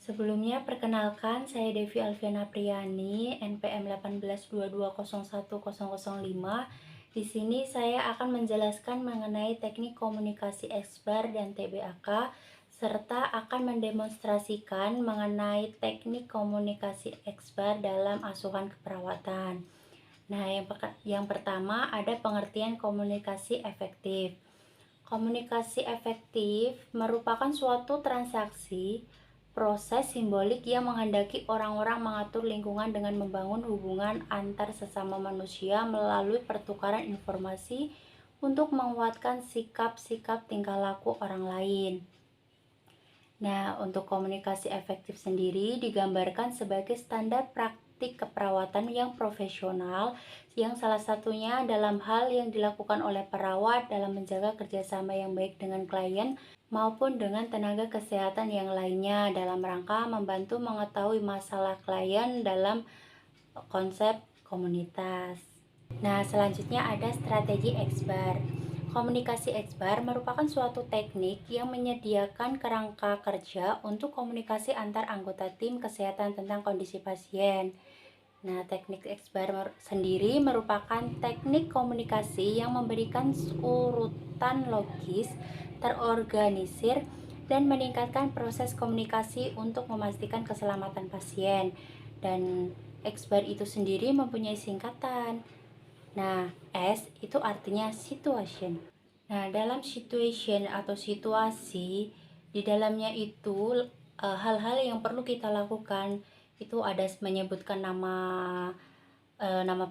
Sebelumnya perkenalkan saya Devi Alfiana Priyani, NPM 1822010005. Di sini saya akan menjelaskan mengenai teknik komunikasi XBAR dan TBAK serta akan mendemonstrasikan mengenai teknik komunikasi XBAR dalam asuhan keperawatan. Nah, yang pertama ada pengertian komunikasi efektif. Komunikasi efektif merupakan suatu transaksi proses simbolik yang menghendaki orang-orang mengatur lingkungan dengan membangun hubungan antar sesama manusia melalui pertukaran informasi untuk menguatkan sikap-sikap tingkah laku orang lain. Nah, untuk komunikasi efektif sendiri digambarkan sebagai standar praktik keperawatan yang profesional, yang salah satunya dalam hal yang dilakukan oleh perawat dalam menjaga kerjasama yang baik dengan klien maupun dengan tenaga kesehatan yang lainnya dalam rangka membantu mengetahui masalah klien dalam konsep komunitas. Nah, selanjutnya ada strategi XBAR. Komunikasi XBAR merupakan suatu teknik yang menyediakan kerangka kerja untuk komunikasi antar anggota tim kesehatan tentang kondisi pasien. Nah, teknik XBAR sendiri merupakan teknik komunikasi yang memberikan urutan logis, terorganisir, dan meningkatkan proses komunikasi untuk memastikan keselamatan pasien. Dan XBAR itu sendiri mempunyai singkatan. Nah, S itu artinya situation. Nah, dalam situation atau situasi, di dalamnya itu hal-hal yang perlu kita lakukan itu ada menyebutkan nama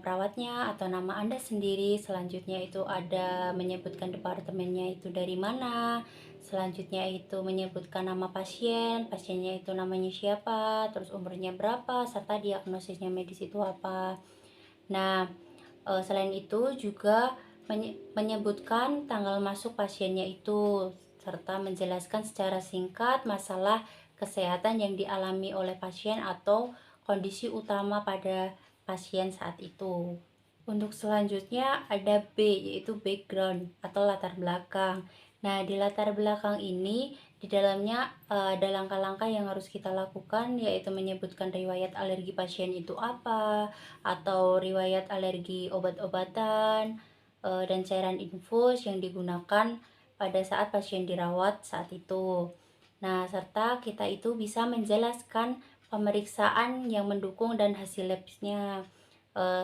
perawatnya atau nama Anda sendiri. Selanjutnya itu ada menyebutkan departemennya itu dari mana. Selanjutnya itu menyebutkan nama pasien, pasiennya itu namanya siapa, terus umurnya berapa, serta diagnosisnya medis itu apa. Nah, selain itu juga menyebutkan tanggal masuk pasiennya itu, serta menjelaskan secara singkat masalah kesehatan yang dialami oleh pasien atau kondisi utama pada pasien saat itu. Untuk selanjutnya ada B, yaitu background atau latar belakang. Nah, di latar belakang ini di dalamnya ada langkah-langkah yang harus kita lakukan, yaitu menyebutkan riwayat alergi pasien itu apa, atau riwayat alergi obat-obatan dan cairan infus yang digunakan pada saat pasien dirawat saat itu. Nah, serta kita itu bisa menjelaskan pemeriksaan yang mendukung dan hasil labnya.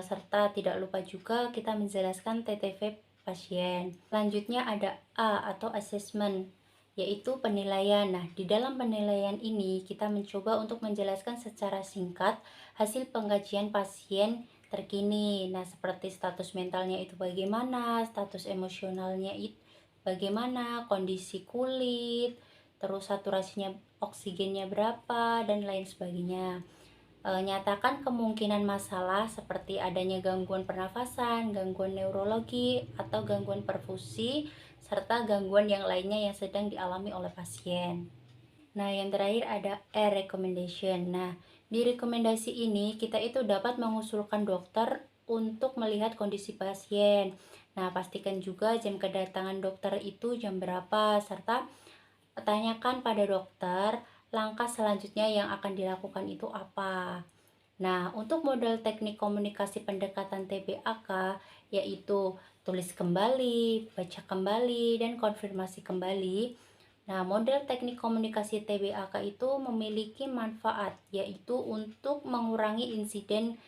Serta tidak lupa juga kita menjelaskan TTV pasien. Selanjutnya ada A atau assessment, yaitu penilaian. Nah, di dalam penilaian ini kita mencoba untuk menjelaskan secara singkat hasil pengkajian pasien terkini. Nah, seperti status mentalnya itu bagaimana, status emosionalnya itu bagaimana, kondisi kulit, terus saturasinya oksigennya berapa, dan lain sebagainya. Nyatakan kemungkinan masalah seperti adanya gangguan pernafasan, gangguan neurologi, atau gangguan perfusi, serta gangguan yang lainnya yang sedang dialami oleh pasien. Nah, yang terakhir ada recommendation. Nah, di rekomendasi ini kita itu dapat mengusulkan dokter untuk melihat kondisi pasien. Nah, pastikan juga jam kedatangan dokter itu jam berapa, serta tanyakan pada dokter langkah selanjutnya yang akan dilakukan itu apa. Nah, untuk model teknik komunikasi pendekatan TBAK yaitu tulis kembali, baca kembali, dan konfirmasi kembali. Nah, model teknik komunikasi TBAK itu memiliki manfaat yaitu untuk mengurangi insiden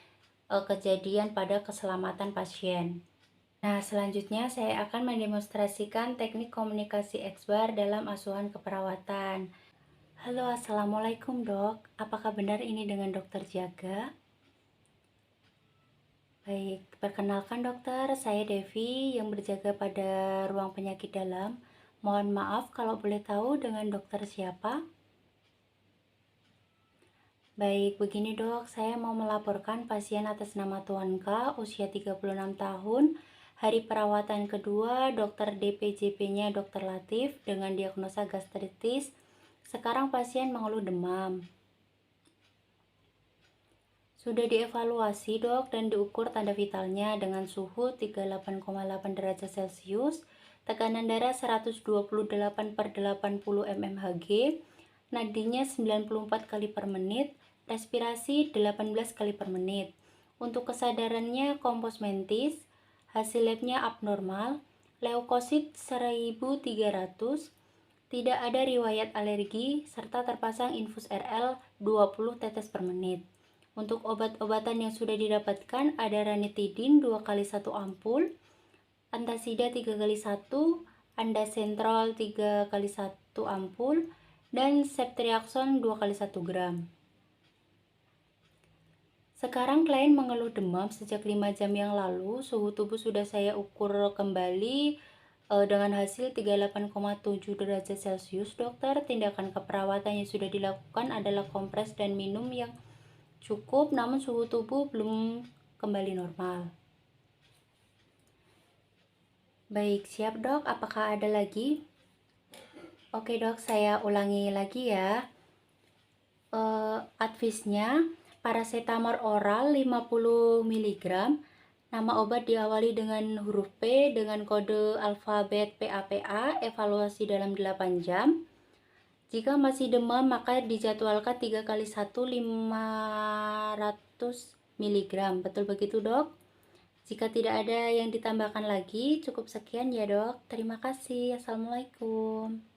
kejadian pada keselamatan pasien. Nah, selanjutnya saya akan mendemonstrasikan teknik komunikasi XBAR dalam asuhan keperawatan. Halo, Assalamualaikum dok. Apakah benar ini dengan dokter Jaga? Baik, perkenalkan dokter, saya Devi yang berjaga pada ruang penyakit dalam. Mohon maaf kalau boleh tahu dengan dokter siapa? Baik, begini dok, saya mau melaporkan pasien atas nama Tuan K, usia 36 tahun, hari perawatan kedua, dokter DPJP-nya Dr. Latif dengan diagnosa gastritis. Sekarang pasien mengeluh demam. Sudah dievaluasi dok dan diukur tanda vitalnya dengan suhu 38,8 derajat Celcius, tekanan darah 128/80 mmHg, nadinya 94 kali per menit, respirasi 18 kali per menit. Untuk kesadarannya kompos mentis, hasil labnya abnormal, leukosit 1300, tidak ada riwayat alergi, serta terpasang infus RL 20 tetes per menit. Untuk obat-obatan yang sudah didapatkan ada ranitidin 2 kali 1 ampul, antasida 3 kali 1, andasentrol 3 kali 1 ampul, dan ceftriaxone 2 kali 1 gram. Sekarang klien mengeluh demam sejak 5 jam yang lalu. Suhu tubuh sudah saya ukur kembali dengan hasil 38,7 derajat Celcius. Dokter, tindakan keperawatan yang sudah dilakukan adalah kompres dan minum yang cukup, namun suhu tubuh belum kembali normal. Baik, siap dok. Apakah ada lagi? Oke dok, saya ulangi lagi ya. Advisnya, paracetamol oral 50 mg. Nama obat diawali dengan huruf P dengan kode alfabet PAPA, evaluasi dalam 8 jam. Jika masih demam, maka dijadwalkan 3 kali 1 500 mg. Betul begitu dok? Jika tidak ada yang ditambahkan lagi, cukup sekian ya dok. Terima kasih. Assalamualaikum.